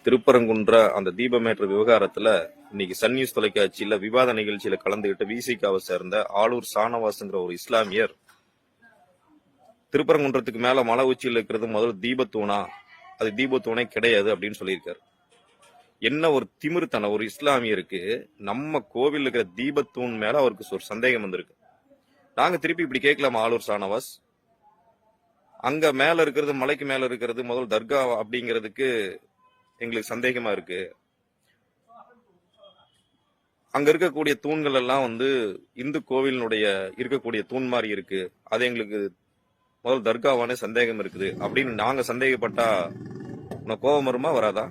திருப்பரங்குன்ற அந்த தீபமேற்ற விவகாரத்துல இன்னைக்கு சன் நியூஸ் தொலைக்காட்சியில விவாத நிகழ்ச்சியில கலந்துகிட்டு விசிகாவை சேர்ந்த ஆளூர் ஷானவாஸ்ங்கிற ஒரு இஸ்லாமியர் திருப்பரங்குன்றத்துக்கு மேல மலை உச்சியில் இருக்கிறது முதல் தீபத்தூணா, அது தீபத்தூணே கிடையாது அப்படின்னு சொல்லியிருக்காரு. என்ன ஒரு திமிர்த்தனம் ஒரு இஸ்லாமியருக்கு! நம்ம கோவில் இருக்கிற தீபத்தூண் மேல அவருக்கு ஒரு சந்தேகம் வந்திருக்கு. நாங்க திருப்பி இப்படி கேட்கலாமா ஆளூர் ஷானவாஸ்? அங்க மேல இருக்கிறது, மலைக்கு மேல இருக்கிறது முதல் தர்கா அப்படிங்கிறதுக்கு எங்களுக்கு சந்தேகமா இருக்கு. அங்க இருக்கக்கூடிய தூண்கள் எல்லாம் இந்து கோவிலினுடைய இருக்கக்கூடிய தூண் மாதிரி இருக்கு, அது எங்களுக்கு முதல் தர்காவான சந்தேகம் இருக்குது அப்படின்னு நாங்க சந்தேகப்பட்டா உனக்கு கோபம் வருமா வராதா?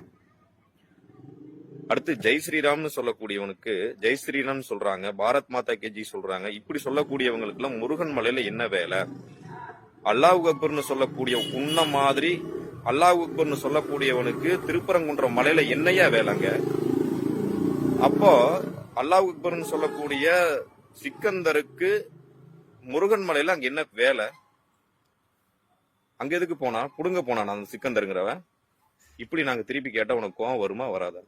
அடுத்து ஜெய் ஸ்ரீராம்னு சொல்லக்கூடியவனுக்கு ஜெய் ஸ்ரீராம் சொல்றாங்க, பாரத் மாதா கேஜி சொல்றாங்க. இப்படி சொல்லக்கூடியவங்களுக்கு எல்லாம் முருகன் மலையில என்ன வேலை? அல்லாஹ் அக்பர்னு சொல்லக்கூடிய உன்ன மாதிரி அல்லாஹ் அக்பர்னு சொல்லக்கூடியவனுக்கு திருப்பரங்குன்ற மலையில என்னையா வேலைங்க? அப்போ அல்லாஹ் அக்பர்னு சொல்லக்கூடிய சிக்கந்தருக்கு முருகன் மலையில அங்க என்ன வேலை? அங்க எதுக்கு போனா? புடுங்க போனா அந்த சிக்கந்தருங்கிறவன்? இப்படி நாங்க திருப்பி கேட்டா உனக்கு கோவம் வருமா வராதா?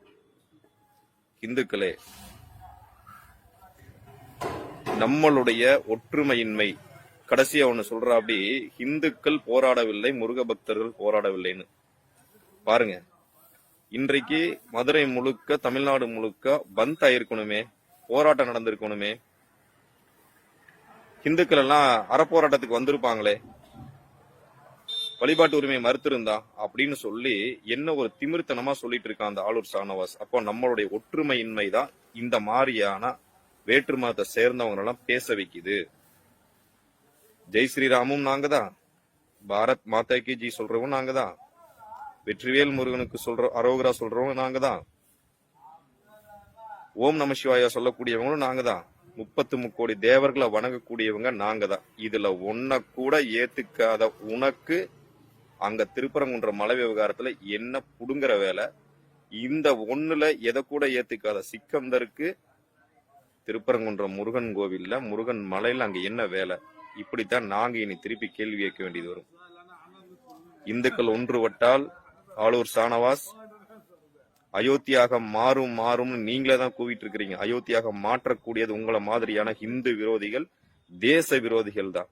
இந்துக்களே, நம்மளுடைய ஒற்றுமையின்மை, கடைசியா ஒண்ணு சொல்ற, அப்படி இந்துக்கள் போராடவில்லை, முருக பக்தர்கள் போராடவில்லைன்னு பாருங்க. இன்றைக்கு மதுரை முழுக்க, தமிழ்நாடு முழுக்க பந்த் ஆயிருக்கணுமே, போராட்டம் நடந்திருக்கணுமே. இந்துக்கள் எல்லாம் அறப்போராட்டத்துக்கு வந்திருப்பாங்களே, வழிபாட்டு உரிமை மறுத்திருந்தா அப்படின்னு சொல்லி என்ன ஒரு திமிர்த்தனமா சொல்லிட்டு இருக்கான் அந்த ஆளூர் ஷானவாஸ். அப்போ நம்மளுடைய ஒற்றுமையின்மை தான் இந்த மாதிரியான வேற்று மதத்தை சேர்ந்தவங்க எல்லாம் பேச வைக்குது. ஜெய் ஸ்ரீராமும் நாங்க தான், பாரத் மாதா கி ஜி சொல்றவங்க நாங்க தான், வெற்றிவேல் முருகனுக்கு அரோகரா சொல்றவங்க நாங்க தான், ஓம் நம சிவாயா சொல்லக்கூடியவங்களும் நாங்க தான், 33 கோடி தேவர்களை வணங்கக்கூடியவங்க நாங்க தான். இதுல ஒன்ன கூட ஏத்துக்காத உனக்கு அங்க திருப்பரங்குன்ற மலை விவகாரத்துல என்ன புடுங்குற வேலை? இந்த ஒண்ணுல எதை கூட ஏத்துக்காத சிக்கந்தருக்கு திருப்பரங்குன்ற முருகன் கோவில்ல, முருகன் மலையில அங்க என்ன வேலை? இப்படித்தான் நாங்க இனி திருப்பி கேள்வி கேட்க வேண்டியது வரும். இந்துக்கள் ஒன்றுபட்டால் ஆளூர் ஷானவாஸ் அயோத்தியாக மாறும் மாறும்னு நீங்களே தான் கூவிட்டு இருக்கிறீங்க. அயோத்தியாக மாற்றக்கூடியது உங்களை மாதிரியான இந்து விரோதிகள், தேச விரோதிகள் தான்.